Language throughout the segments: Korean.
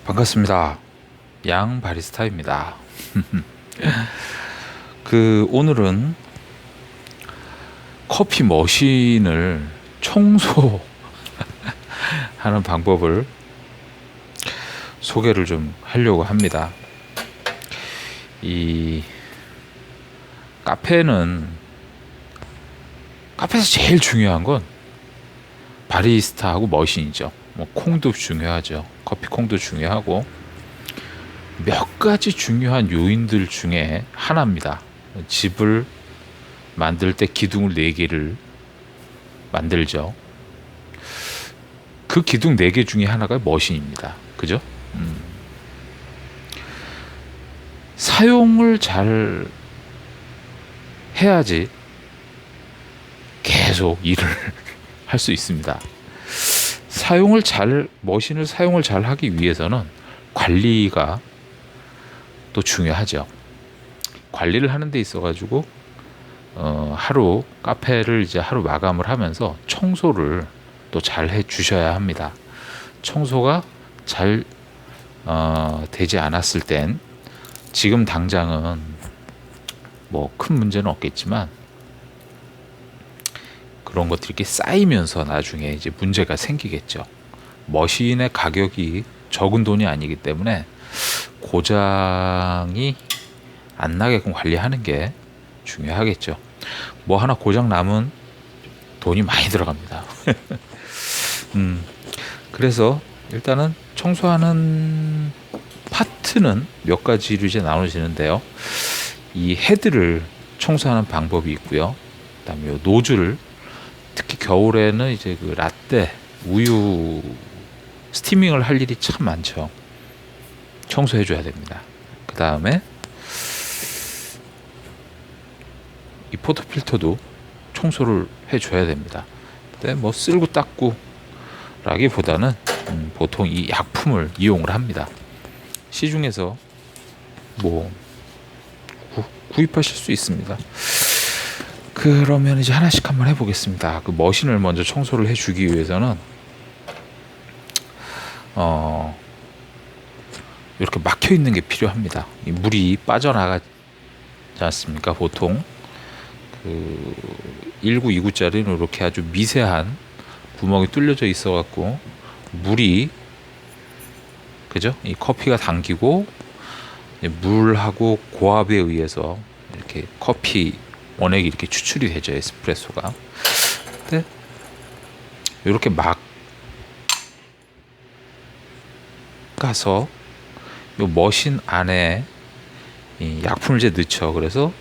반갑습니다. 양 바리스타입니다. 오늘은 커피 머신을 청소하는 방법을 소개를 좀 하려고 합니다. 이 카페에서 제일 중요한 건 바리스타하고 머신이죠. 뭐 콩도 중요하죠. 커피 콩도 중요하고 몇 가지 중요한 요인들 중에 하나입니다. 집을 만들 때 기둥을 4개를 만들죠. 그 기둥 4개 중에 하나가 머신입니다. 그죠? 사용을 잘 해야지 계속 일을 할 수 있습니다. 머신을 사용을 잘 하기 위해서는 관리가 또 중요하죠. 관리를 하는 데 있어 가지고 카페를 이제 하루 마감을 하면서 청소를 또 잘 해 주셔야 합니다. 청소가 잘 되지 않았을 땐 지금 당장은 뭐 큰 문제는 없겠지만 그런 것들이 이렇게 쌓이면서 나중에 이제 문제가 생기겠죠. 머신의 가격이 적은 돈이 아니기 때문에 고장이 안 나게끔 관리하는 게 중요하겠죠. 뭐 하나 고장 나면 돈이 많이 들어갑니다. 그래서 일단은 청소하는 파트는 몇 가지로 이제 나눠지는데요. 이 헤드를 청소하는 방법이 있고요. 그다음에 요 노즐을, 특히 겨울에는 이제 그 라떼 우유 스티밍을 할 일이 참 많죠. 청소해 줘야 됩니다. 그 다음에 이 포토필터도 청소를 해 줘야 됩니다. 근데 뭐 쓸고 닦고 라기보다는 보통 이 약품을 이용을 합니다. 시중에서 뭐 구입하실 수 있습니다. 그러면 이제 하나씩 한번 해보겠습니다. 그 머신을 먼저 청소를 해주기 위해서는 이렇게 막혀 있는 게 필요합니다. 이 물이 빠져나가지 않습니까? 보통 그 1구, 2구짜리는 이렇게 아주 미세한 구멍이 뚫려져 있어 갖고 물이, 그죠? 이 커피가 당기고 물하고 고압에 의해서 이렇게 커피 원액이 이렇게 추출이 되죠. 에스프레소가. 근데 이렇게 막 가서 이 머신 안에 이 약품을 이제 넣죠. 그래서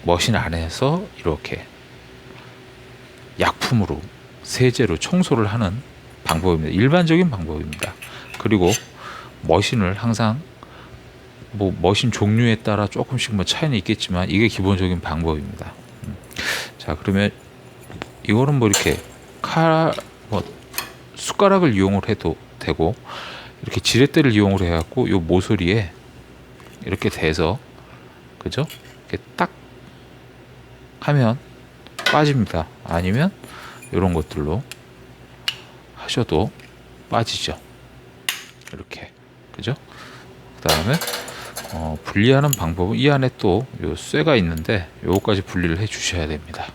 머신 안에서 이렇게 약품으로, 세제로 청소를 하는 방법입니다. 일반적인 방법입니다. 그리고 머신을 항상 뭐 머신 종류에 따라 조금씩 뭐 차이는 있겠지만 이게 기본적인 방법입니다. 자, 그러면 이거는 뭐 이렇게 뭐 숟가락을 이용을 해도 되고, 이렇게 지렛대를 이용을 해갖고 요 모서리에 이렇게 대서, 그죠? 이렇게 딱 하면 빠집니다. 아니면 이런 것들로 하셔도 빠지죠. 이렇게, 그죠? 그 다음에 분리하는 방법은 이 안에 또 요 쇠가 있는데 요거까지 분리를 해 주셔야 됩니다.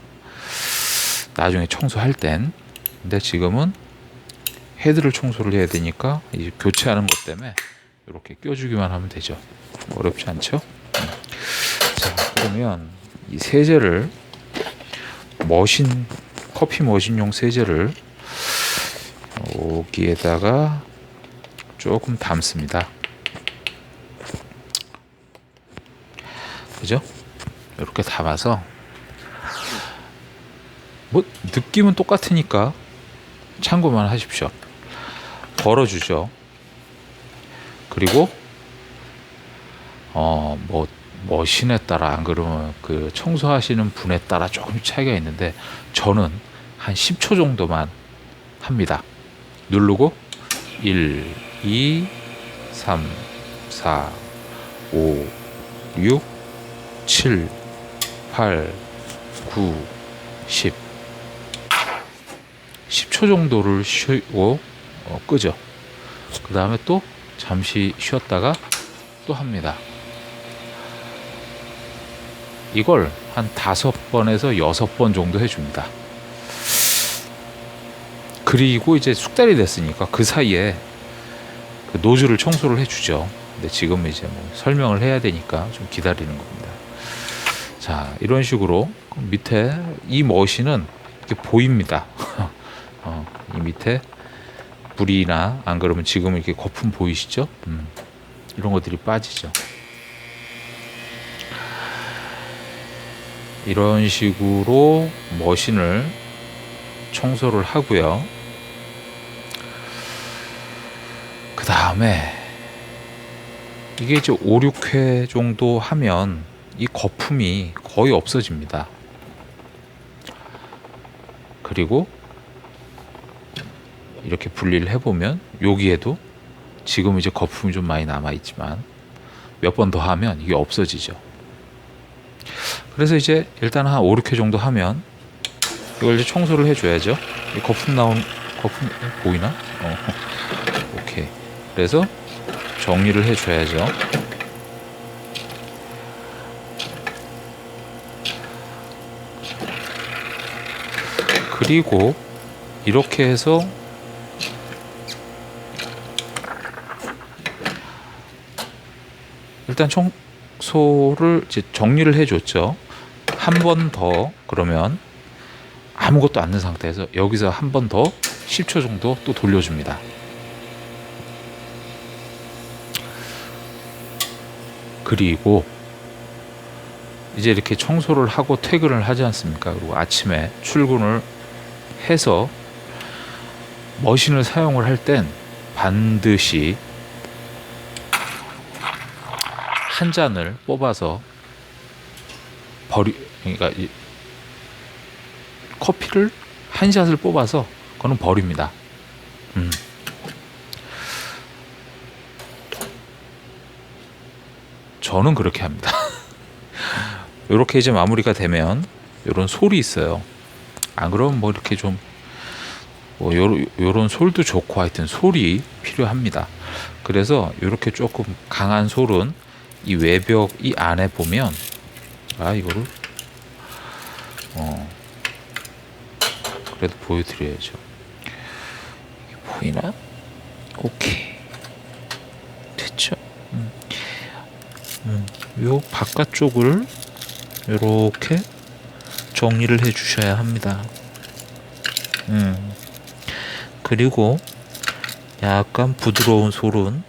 나중에 청소할 땐. 근데 지금은 헤드를 청소를 해야 되니까 이제 교체하는 것 때문에 이렇게 껴주기만 하면 되죠. 어렵지 않죠? 자, 그러면 이 세제를, 커피 머신용 세제를 여기에다가 조금 담습니다. 그죠? 이렇게 담아서 뭐 느낌은 똑같으니까 참고만 하십시오. 걸어주죠. 그리고 뭐 머신에 따라, 안 그러면 그 청소하시는 분에 따라 조금 차이가 있는데 저는 한 10초 정도만 합니다. 누르고 1, 2, 3, 4, 5, 6, 7, 8, 9, 10. 10초 정도를 쉬고 끄죠. 그 다음에 또 잠시 쉬었다가 또 합니다. 이걸 한 5번에서 6번 정도 해줍니다. 그리고 이제 숙달이 됐으니까 그 사이에 그 노즐을 청소를 해주죠. 근데 지금 이제 뭐 설명을 해야 되니까 좀 기다리는 겁니다. 자, 이런 식으로 밑에 이 머신은 이렇게 보입니다. 이 밑에 불이나 안 그러면 지금 이렇게 거품 보이시죠? 이런 것들이 빠지죠. 이런 식으로 머신을 청소를 하고요. 그 다음에 이게 이제 5, 6회 정도 하면 이 거품이 거의 없어집니다. 그리고 이렇게 분리를 해보면 여기에도 지금 이제 거품이 좀 많이 남아있지만 몇 번 더 하면 이게 없어지죠. 그래서 이제 일단 한 5, 6회 정도 하면 이걸 이제 청소를 해줘야죠. 이 거품 보이나? 오케이. 그래서 정리를 해줘야죠. 그리고 이렇게 해서 일단 청소를 이제 정리를 해줬죠. 한 번 더 그러면 아무것도 안 넣은 상태에서 여기서 한 번 더 10초 정도 또 돌려줍니다. 그리고 이제 이렇게 청소를 하고 퇴근을 하지 않습니까? 그리고 아침에 출근을 해서 머신을 사용을 할 땐 반드시 한 잔을 뽑아서 그러니까 커피를 한 샷을 뽑아서 그거는 버립니다. 저는 그렇게 합니다. 이렇게 이제 마무리가 되면 이런 솔이 있어요. 안 그러면 뭐 이렇게 좀 뭐 요런 솔도 좋고 하여튼 솔이 필요합니다. 그래서 이렇게 조금 강한 솔은 이 외벽 이 안에 보면 이거를 그래도 보여드려야죠. 이게 보이나? 오케이, 됐죠? 요 바깥쪽을 이렇게 정리를 해 주셔야 합니다. 그리고 약간 부드러운 솔은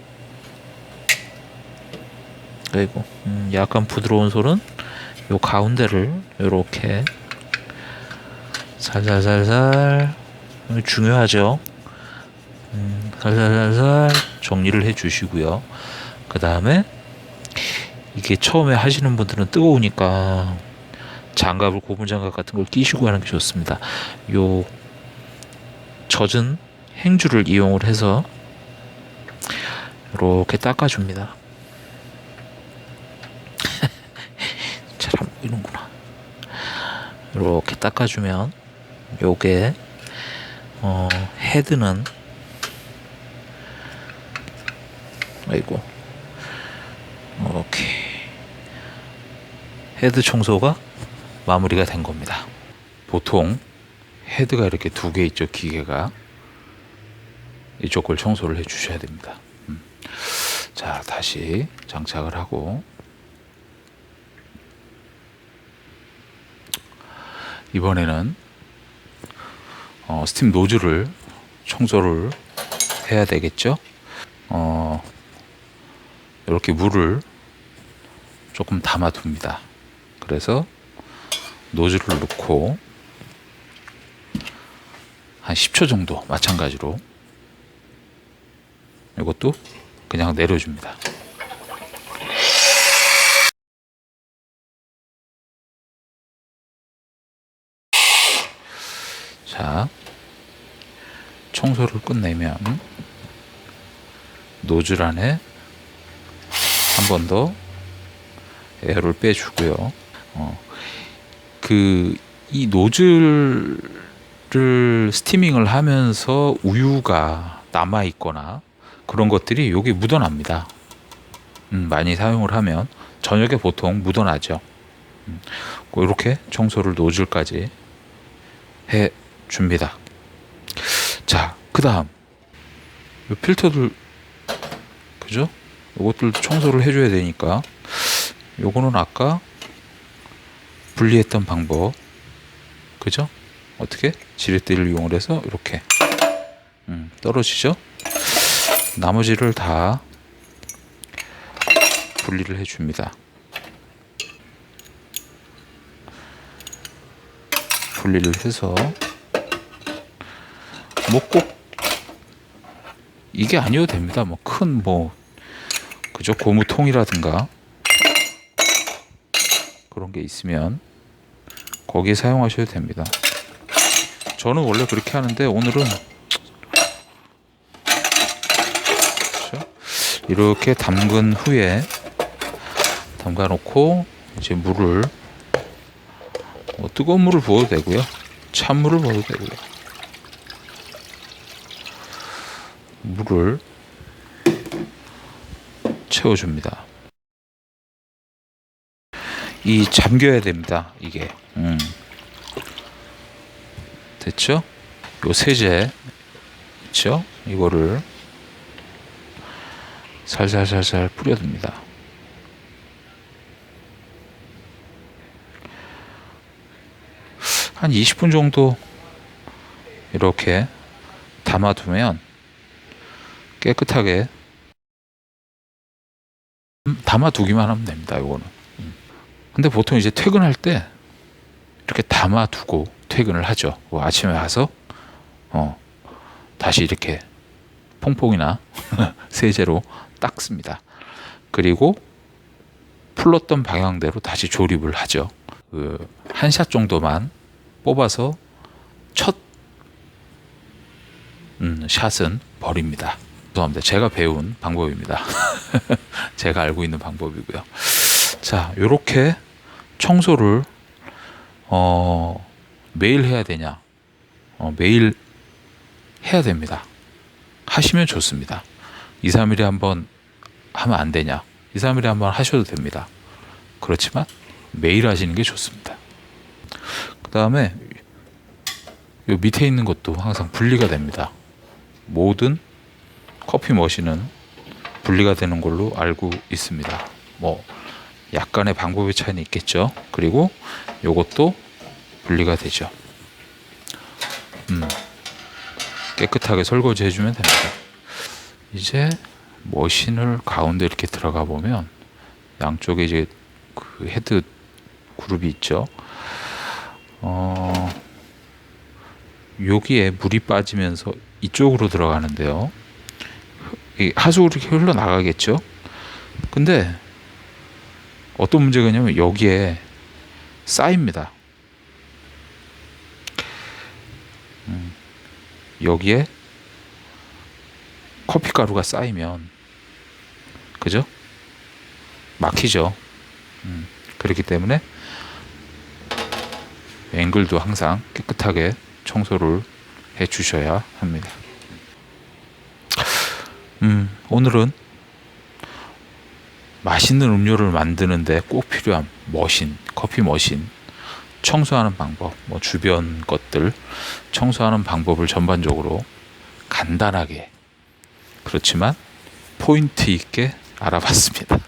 요 가운데를 이렇게 살살살살, 중요하죠. 살살살살 정리를 해 주시고요. 그 다음에 이게 처음에 하시는 분들은 뜨거우니까 장갑을, 고무 장갑 같은 걸 끼시고 하는 게 좋습니다. 요 젖은 행주를 이용을 해서 이렇게 닦아줍니다. 잘 안 보이는구나. 이렇게 닦아주면 요게 헤드는 이렇게 헤드 청소가 마무리가 된 겁니다. 보통 헤드가 이렇게 2개 있죠. 기계가 이쪽 걸 청소를 해 주셔야 됩니다. 자, 다시 장착을 하고 이번에는 스팀 노즐을 청소를 해야 되겠죠. 이렇게 물을 조금 담아 둡니다. 그래서 노즐을 넣고 한 10초 정도 마찬가지로 이것도 그냥 내려줍니다. 자, 청소를 끝내면 노즐 안에 한 번 더 에어를 빼주고요. 이 노즐을 스티밍을 하면서 우유가 남아 있거나 그런 것들이 여기 묻어납니다. 많이 사용을 하면 저녁에 보통 묻어나죠. 이렇게 청소를 노즐까지 해 줍니다. 자, 그 다음 이 필터들, 그죠? 이것들도 청소를 해줘야 되니까 요거는 아까 분리했던 방법, 그죠? 어떻게? 지렛대를 이용을 해서 이렇게 떨어지죠? 나머지를 다 분리를 해줍니다. 분리를 해서 뭐 꼭 이게 아니어도 됩니다. 뭐 큰 그죠? 고무통이라든가 그런 게 있으면 거기에 사용하셔도 됩니다. 저는 원래 그렇게 하는데 오늘은 그렇죠? 이렇게 담근 후에 담가 놓고 이제 물을 뜨거운 물을 부어도 되고요, 찬물을 부어도 되고요. 물을 채워줍니다. 이 잠겨야 됩니다. 이게 됐죠? 요 세제 있죠? 이거를 살살살살 뿌려줍니다. 한 20분 정도 이렇게 담아두면 깨끗하게 담아두기만 하면 됩니다. 요거는. 근데 보통 이제 퇴근할 때 이렇게 담아두고 퇴근을 하죠. 아침에 와서 다시 이렇게 퐁퐁이나 세제로 닦습니다. 그리고 풀렀던 방향대로 다시 조립을 하죠. 한 샷 정도만 뽑아서 첫 샷은 버립니다. 죄송합니다. 제가 배운 방법입니다. 제가 알고 있는 방법이고요. 자, 요렇게 청소를 매일 해야 되냐? 매일 해야 됩니다. 하시면 좋습니다. 2, 3일에 한번 하면 안 되냐? 2, 3일에 한번 하셔도 됩니다. 그렇지만 매일 하시는 게 좋습니다. 그 다음에 요 밑에 있는 것도 항상 분리가 됩니다. 모든 커피 머신은 분리가 되는 걸로 알고 있습니다. 약간의 방법의 차이는 있겠죠. 그리고 요것도 분리가 되죠. 깨끗하게 설거지 해주면 됩니다. 이제 머신을 가운데 이렇게 들어가 보면 양쪽에 이제 그 헤드 그룹이 있죠. 여기에 물이 빠지면서 이쪽으로 들어가는데요. 하수구로 이렇게 흘러나가겠죠. 근데 어떤 문제가 있냐면 여기에 쌓입니다. 여기에 커피가루가 쌓이면, 그죠? 막히죠. 그렇기 때문에 앵글도 항상 깨끗하게 청소를 해 주셔야 합니다. 오늘은 맛있는 음료를 만드는데 꼭 필요한 머신, 커피 머신 청소하는 방법, 주변 것들 청소하는 방법을 전반적으로 간단하게, 그렇지만 포인트 있게 알아봤습니다.